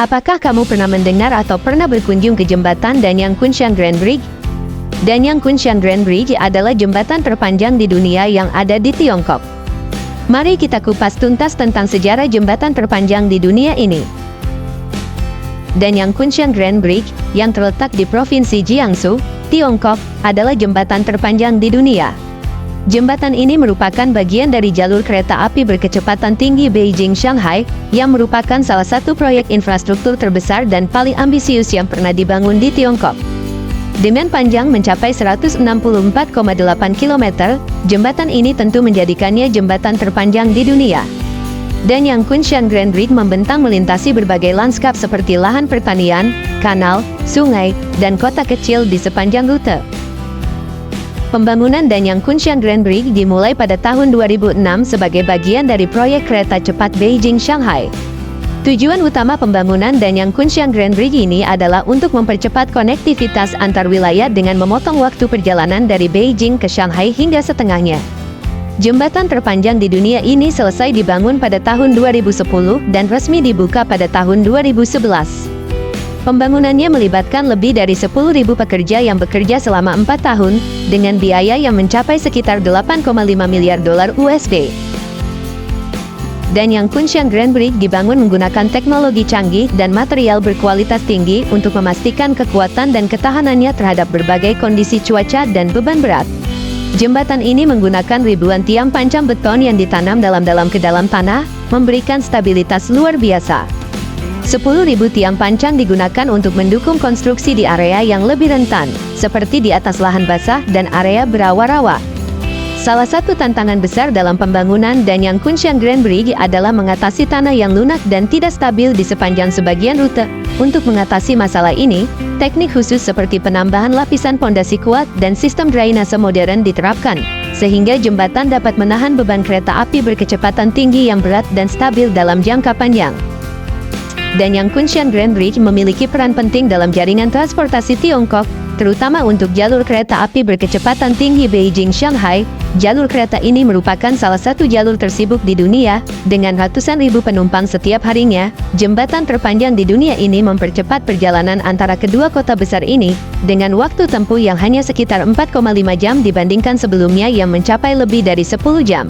Apakah kamu pernah mendengar atau pernah berkunjung ke jembatan Danyang Kunshan Grand Bridge? Danyang Kunshan Grand Bridge adalah jembatan terpanjang di dunia yang ada di Tiongkok. Mari kita kupas tuntas tentang sejarah jembatan terpanjang di dunia ini. Danyang Kunshan Grand Bridge, yang terletak di Provinsi Jiangsu, Tiongkok, adalah jembatan terpanjang di dunia. Jembatan ini merupakan bagian dari jalur kereta api berkecepatan tinggi Beijing-Shanghai, yang merupakan salah satu proyek infrastruktur terbesar dan paling ambisius yang pernah dibangun di Tiongkok. Dengan panjang mencapai 164,8 km, jembatan ini tentu menjadikannya jembatan terpanjang di dunia. Danyang Kunshan Grand Bridge membentang melintasi berbagai lanskap seperti lahan pertanian, kanal, sungai, dan kota kecil di sepanjang rute. Pembangunan Danyang Kunshan Grand Bridge dimulai pada tahun 2006 sebagai bagian dari proyek kereta cepat Beijing-Shanghai. Tujuan utama pembangunan Danyang Kunshan Grand Bridge ini adalah untuk mempercepat konektivitas antar wilayah dengan memotong waktu perjalanan dari Beijing ke Shanghai hingga setengahnya. Jembatan terpanjang di dunia ini selesai dibangun pada tahun 2010 dan resmi dibuka pada tahun 2011. Pembangunannya melibatkan lebih dari 10.000 pekerja yang bekerja selama 4 tahun, dengan biaya yang mencapai sekitar 8,5 miliar dolar USD. Danyang Kunshan Grand Bridge dibangun menggunakan teknologi canggih dan material berkualitas tinggi untuk memastikan kekuatan dan ketahanannya terhadap berbagai kondisi cuaca dan beban berat. Jembatan ini menggunakan ribuan tiang pancang beton yang ditanam dalam ke dalam tanah, memberikan stabilitas luar biasa. 10.000 tiang pancang digunakan untuk mendukung konstruksi di area yang lebih rentan, seperti di atas lahan basah dan area berawa-rawa. Salah satu tantangan besar dalam pembangunan Danyang Kunshan Grand Bridge adalah mengatasi tanah yang lunak dan tidak stabil di sepanjang sebagian rute. Untuk mengatasi masalah ini, teknik khusus seperti penambahan lapisan pondasi kuat dan sistem drainase modern diterapkan, sehingga jembatan dapat menahan beban kereta api berkecepatan tinggi yang berat dan stabil dalam jangka panjang. Danyang Kunshan Grand Bridge memiliki peran penting dalam jaringan transportasi Tiongkok, terutama untuk jalur kereta api berkecepatan tinggi Beijing-Shanghai. Jalur kereta ini merupakan salah satu jalur tersibuk di dunia, dengan ratusan ribu penumpang setiap harinya. Jembatan terpanjang di dunia ini mempercepat perjalanan antara kedua kota besar ini, dengan waktu tempuh yang hanya sekitar 4,5 jam dibandingkan sebelumnya yang mencapai lebih dari 10 jam.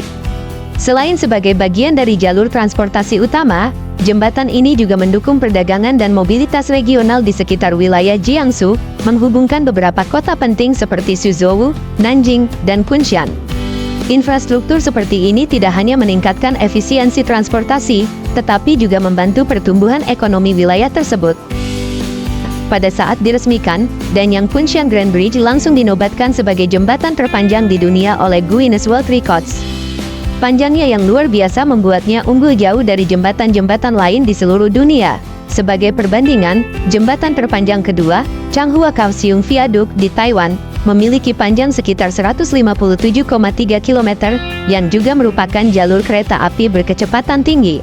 Selain sebagai bagian dari jalur transportasi utama, jembatan ini juga mendukung perdagangan dan mobilitas regional di sekitar wilayah Jiangsu, menghubungkan beberapa kota penting seperti Suzhou, Nanjing, dan Kunshan. Infrastruktur seperti ini tidak hanya meningkatkan efisiensi transportasi, tetapi juga membantu pertumbuhan ekonomi wilayah tersebut. Pada saat diresmikan, Danyang Kunshan Grand Bridge langsung dinobatkan sebagai jembatan terpanjang di dunia oleh Guinness World Records. Panjangnya yang luar biasa membuatnya unggul jauh dari jembatan-jembatan lain di seluruh dunia. Sebagai perbandingan, jembatan terpanjang kedua, Changhua Kaohsiung Viaduct di Taiwan, memiliki panjang sekitar 157,3 km, yang juga merupakan jalur kereta api berkecepatan tinggi.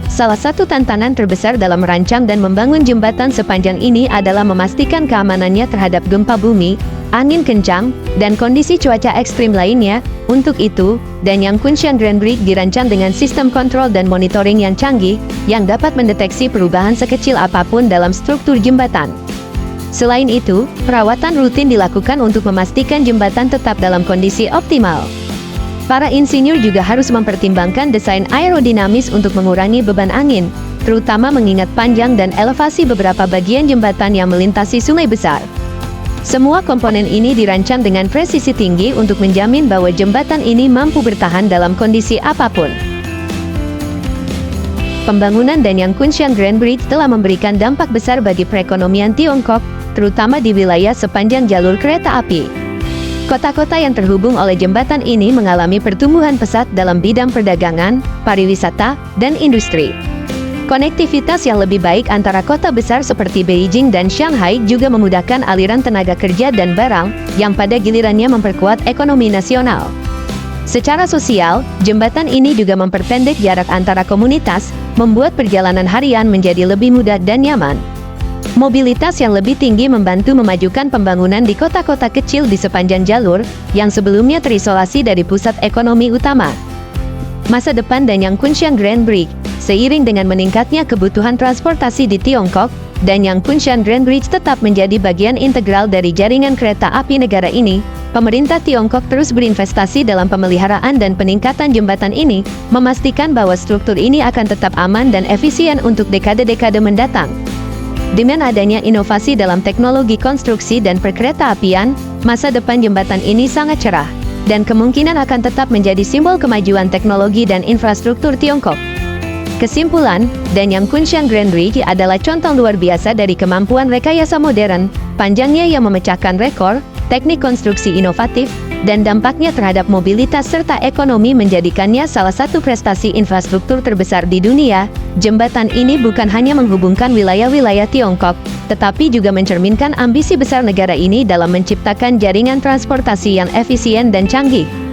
Salah satu tantangan terbesar dalam merancang dan membangun jembatan sepanjang ini adalah memastikan keamanannya terhadap gempa bumi, angin kencang, dan kondisi cuaca ekstrim lainnya. Untuk itu, Danyang Kunshan Grand Bridge dirancang dengan sistem kontrol dan monitoring yang canggih, yang dapat mendeteksi perubahan sekecil apapun dalam struktur jembatan. Selain itu, perawatan rutin dilakukan untuk memastikan jembatan tetap dalam kondisi optimal. Para insinyur juga harus mempertimbangkan desain aerodinamis untuk mengurangi beban angin, terutama mengingat panjang dan elevasi beberapa bagian jembatan yang melintasi sungai besar. Semua komponen ini dirancang dengan presisi tinggi untuk menjamin bahwa jembatan ini mampu bertahan dalam kondisi apapun. Pembangunan Danyang Kunshan Grand Bridge telah memberikan dampak besar bagi perekonomian Tiongkok, terutama di wilayah sepanjang jalur kereta api. Kota-kota yang terhubung oleh jembatan ini mengalami pertumbuhan pesat dalam bidang perdagangan, pariwisata, dan industri. Konektivitas yang lebih baik antara kota besar seperti Beijing dan Shanghai juga memudahkan aliran tenaga kerja dan barang, yang pada gilirannya memperkuat ekonomi nasional. Secara sosial, jembatan ini juga memperpendek jarak antara komunitas, membuat perjalanan harian menjadi lebih mudah dan nyaman. Mobilitas yang lebih tinggi membantu memajukan pembangunan di kota-kota kecil di sepanjang jalur, yang sebelumnya terisolasi dari pusat ekonomi utama. Masa depan Danyang Kunshan Grand Bridge. seiring dengan meningkatnya kebutuhan transportasi di Tiongkok, dan Yang Kunshan Grand Bridge tetap menjadi bagian integral dari jaringan kereta api negara ini. Pemerintah Tiongkok terus berinvestasi dalam pemeliharaan dan peningkatan jembatan ini, memastikan bahwa struktur ini akan tetap aman dan efisien untuk dekade-dekade mendatang. Dengan adanya inovasi dalam teknologi konstruksi dan perkereta-apian, masa depan jembatan ini sangat cerah, dan kemungkinan akan tetap menjadi simbol kemajuan teknologi dan infrastruktur Tiongkok. Kesimpulan, Danyang Kunshan Grand Bridge adalah contoh luar biasa dari kemampuan rekayasa modern, panjangnya yang memecahkan rekor, teknik konstruksi inovatif, dan dampaknya terhadap mobilitas serta ekonomi menjadikannya salah satu prestasi infrastruktur terbesar di dunia. Jembatan ini bukan hanya menghubungkan wilayah-wilayah Tiongkok, tetapi juga mencerminkan ambisi besar negara ini dalam menciptakan jaringan transportasi yang efisien dan canggih.